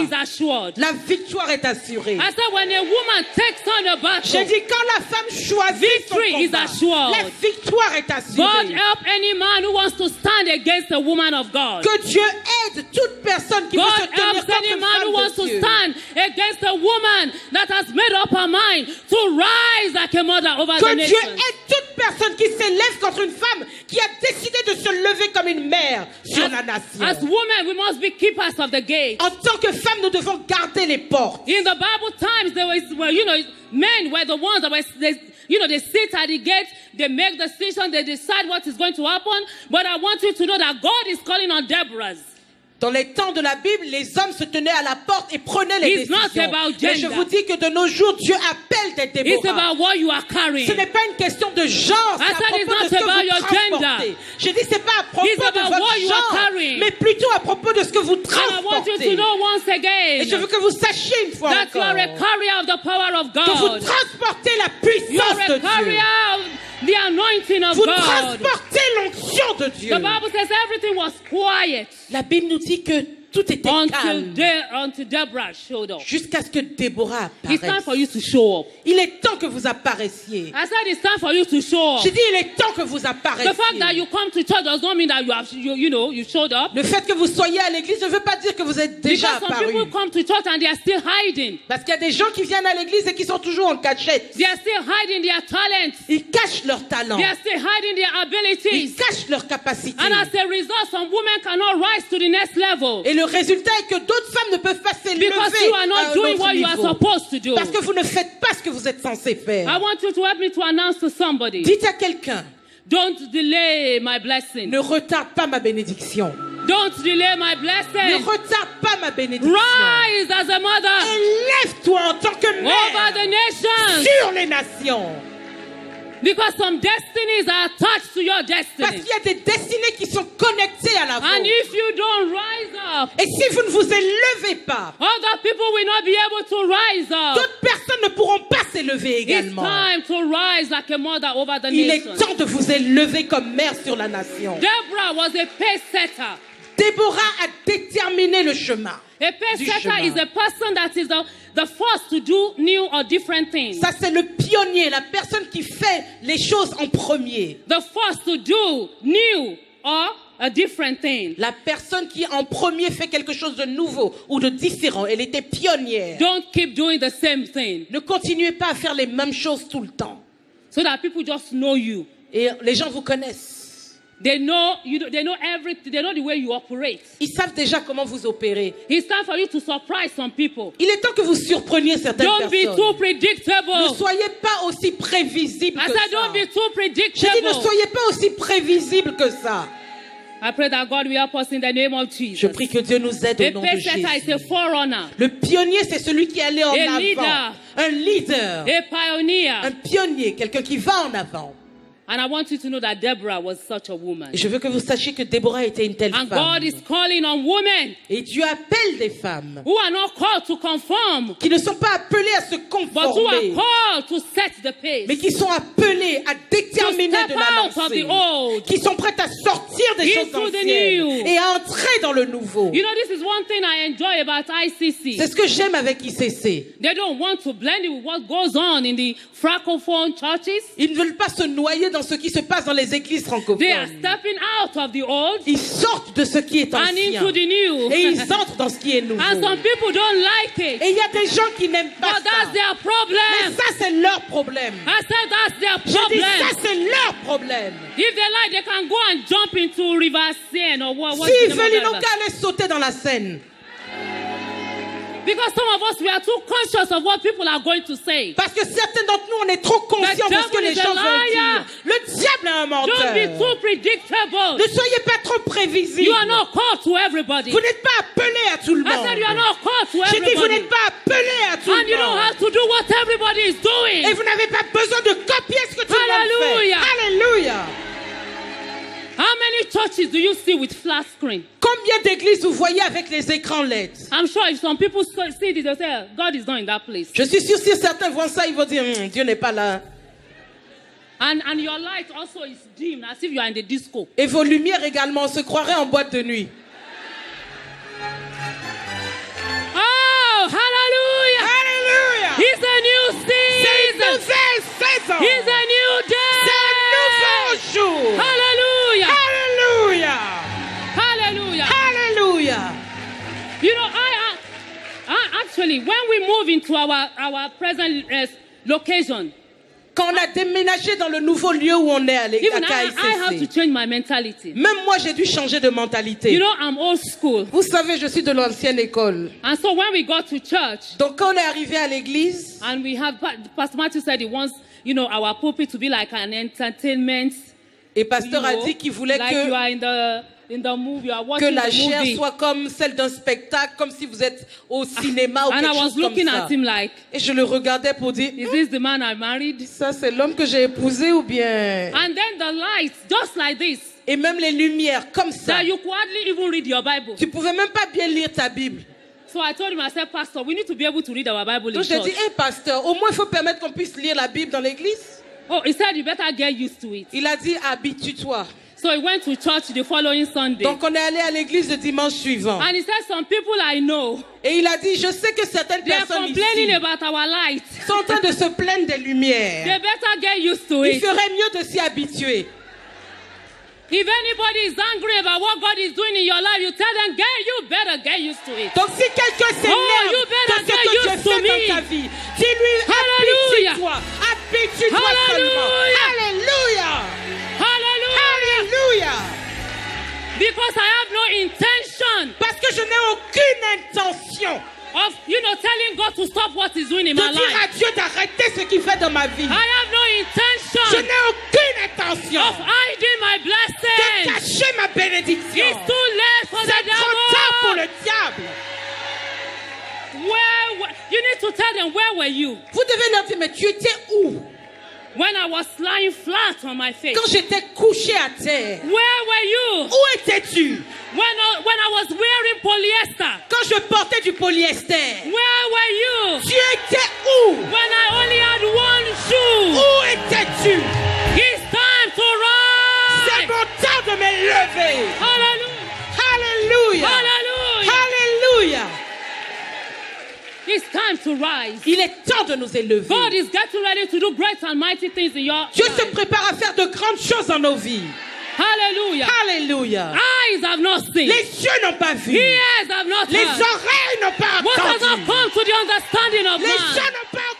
is assured. la victoire est assurée. I said when a woman takes on a battle, J'ai dit quand la femme choisit son victory is combat, assured. la victoire est God assurée. help any man who wants to stand against a woman of God. Que Dieu aide toute personne qui veut se God tenir helps contre any une man who femme wants de to Dieu. stand against a woman that has made up her mind to rise like a mother over the Que Dieu nation. aide toute personne qui s'élève contre une femme qui a décidé de se lever comme une mère sur la nation. As women, we must be keepers of the gate. En tant que femme, nous devons garder les portes. In the Bible times, there was, well, men were the ones that were, they sit at the gate, they make decisions, they decide what is going to happen. But I want you to know that God is calling on Deborahs. Dans les temps de la Bible, les hommes se tenaient à la porte et prenaient les It's not décisions. about Mais je gender. vous dis que de nos jours, Dieu appelle des It's Déborah. about what you are carrying. Ce n'est pas une question de genre, c'est I à said it's propos de not ce que about vous your transportez. gender. J'ai dit c'est pas à propos It's de about votre what you are genre, carrying. mais plutôt à propos de ce que vous And I want you to transportez. know once Et je veux again que vous sachiez une fois that you encore are a carrier of the power of que vous God. transportez la You puissance are de a carrier Dieu. of the anointing of Vous God. transportez l'onction de Dieu. The Bible says everything was quiet La Bible nous dit que tout était calme until Deborah showed up. jusqu'à ce que Déborah It's time apparaisse. for you to show up. Il est temps que vous apparaissiez. I said it's time for you to show up. J'ai dit il est temps que vous The fact apparaissiez. that you come to church does not mean that you showed up. Le fait que vous soyez à l'église ne veut pas dire que vous êtes déjà Because some apparu. people come to church and they are still hiding. Parce qu'il y a des gens qui viennent à l'église et qui sont toujours en cachette. They are still hiding their talents. Ils cachent leur talent. They are still hiding their Ils abilities. cachent leur capacité. And as a result, some women cannot rise to the next level. Et le résultat est que d'autres femmes ne peuvent pas s'élever Because you are à not un doing autre what you are niveau. supposed to do. Parce que vous ne faites pas ce que vous êtes censé I faire. want you to help me to announce to somebody. Dites à quelqu'un, Don't delay my blessing. ne retarde pas ma bénédiction. Don't delay my Ne blessing. retarde pas ma bénédiction. Rise as a mother Élève-toi en tant que over mère the nations. sur les nations. Because some destinies are attached to your Parce destiny. qu'il y a des destinées qui sont connectées à la And vôtre. if you don't rise up, Et si vous ne vous élevez pas, other people will not be able to rise up. d'autres personnes ne pourront pas s'élever It's également. time to rise like a mother over the Il est nation. temps de vous élever comme mère sur la nation. Deborah was a pace setter. Déborah a déterminé le chemin. A pace Du setter chemin. is a person that is the first to do new or different things. Ça, c'est le pionnier, la personne qui fait les choses en premier. The first to do new or a different thing. La personne qui en premier fait quelque chose de nouveau ou de différent. Elle était pionnière. Don't keep doing the same thing Ne continuez pas à faire les mêmes choses tout le temps. so that people just know you. Et les gens vous connaissent. They know you. They know everything. They know the way you operate. Ils savent déjà comment vous opérez. It's time for you to surprise some people. Il est temps que vous surpreniez certaines Don't be personnes. too predictable. Ne soyez pas aussi prévisible I que said, ça. don't be too J'ai dit, predictable. ne soyez pas aussi prévisible que ça. I pray that God will help us in the name of Je Jesus. prie que Dieu nous aide au A nom de pace setter Jésus. is a forerunner, Le pionnier, c'est celui qui allait en A avant. leader. Un leader. a pioneer. Un pionnier, quelqu'un qui va en avant. And I want you to know that Deborah was such a woman. Et je veux que vous sachiez que Déborah était une telle And femme. God is calling on women Et Dieu appelle des femmes who are not called to conform, qui ne sont pas appelées à se but who are conformer, called to set the mais pace. qui sont appelées à déterminer To step de la out of the lancer, old. qui sont prêtes à sortir des Into choses the anciennes new. et à entrer dans le nouveau. You know, this is one thing I enjoy about ICC. C'est ce que j'aime avec ICC. They don't want to blend it with what goes on in the francophone churches. Ils ne veulent pas se noyer dans ce qui se passe dans les églises They are francophones. stepping out of the old Ils sortent de ce qui est and ancien into the new. et ils entrent dans ce qui est nouveau. And some people don't like it. Et il y a des gens qui n'aiment pas But that's ça. their Mais problem. ça, c'est leur problème. I said that's their J'ai dit, problem. ça, c'est leur problème. If they like, they can go and jump into River Seine or what S'ils is the veulent, name ils of n'ont that? qu'à aller sauter dans la Seine. Because some of us, we are too conscious of what people are going to say. Parce que certains d'entre nous, on est trop conscients de ce que devil les is a gens veulent liar. dire. Le diable est un Don't be menteur. too predictable. Ne soyez pas trop prévisible. You are not called to everybody. Vous n'êtes pas appelé à tout le I said you are monde. not called to J'ai dit, vous everybody. n'êtes pas appelé à tout And you le don't monde. have to do what everybody is Et doing. vous n'avez pas besoin de copier ce que tout le monde Hallelujah. fait. Alléluia. How many churches do you see with flat screen? Combien d'églises vous voyez avec les écrans LED? I'm sure if some people see this, they'll say, God is not in that place. Je suis sûr si certains voient ça, ils vont dire, Dieu n'est pas là. And your light also is dim, as if you are in the disco. Et vos lumières également, on se croirait en boîte de nuit. You know, actually, when we move into our present location, Quand on a déménagé dans le nouveau lieu où on est à even I have to KICC, change my mentality. même moi j'ai dû changer de mentalité. You know, I'm old school. Vous savez, je suis de l'ancienne école. And so when we got to church, Donc quand on est arrivé à l'église, and we have, Pastor Matthew said he wants, you know, our pulpit to be like an entertainment. et pasteur You a know, dit qu'il voulait like you are in the movie, you are que watching la the chair movie. soit comme celle d'un spectacle, comme si vous êtes au cinéma ou And I quelque was chose comme looking ça. at him like, Et je le regardais pour dire, is this the man I married? ça c'est l'homme que j'ai épousé ou bien... And then the lights, just like this, Et même les lumières, comme ça. that you could hardly even read your Bible. Tu pouvais même pas bien lire ta Bible. So I told him, I said, Pastor, we need to be able to read our Bible in Donc j'ai dit, church. pasteur, au moins il faut permettre qu'on puisse lire la Bible dans l'église. Oh, he said, you better get used to it. Il a dit, habitue-toi. So he went to church the following Sunday. Donc on est allé à l'église le dimanche suivant. And he said, some people I know, Et il a dit, je sais que certaines they are personnes complaining ici about our lights. sont en train de se plaindre des They lumières. better get used to Il it. ferait mieux de s'y habituer. If anybody is angry about what God is doing in your life, you tell them, you better get used to it. Donc si quelqu'un you s'énerve better de ce get que Dieu used to fait me. dans ta vie, dis-lui, Hallelujah. habitue-toi. Habitue-toi seulement. Hallelujah. Alléluia. Hallelujah. Alléluia. Because I have no intention Parce que je n'ai aucune intention of, telling God to stop what he's doing in de my dire à life. Dieu d'arrêter ce qu'il fait dans ma vie. I have no Je intention n'ai aucune intention of hiding my de blessing. cacher ma bénédiction. It's too late for the C'est trop tard pour devil. le diable. You need to tell them, where were you? Vous devez leur dire, mais tu étais où? When I was lying flat on my face. Quand j'étais couché à terre, Where were you? où étais-tu? When I was wearing polyester. Quand je portais du polyester, Where were you? tu étais où? When I only had one shoe. Où étais-tu? It's time to C'est rise. mon temps de me lever. Hallelujah. Alléluia. Hallelujah. Alléluia. It's time to rise. Il est temps de nous élever. God is getting ready to do great and mighty things in your Dieu se life. prépare à faire de grandes choses dans nos vies. Hallelujah. Alléluia. Eyes have not seen. Les yeux n'ont pas vu. Ears have not Les heard. oreilles n'ont pas What has not entendu. come to the understanding of Les man? gens n'ont pas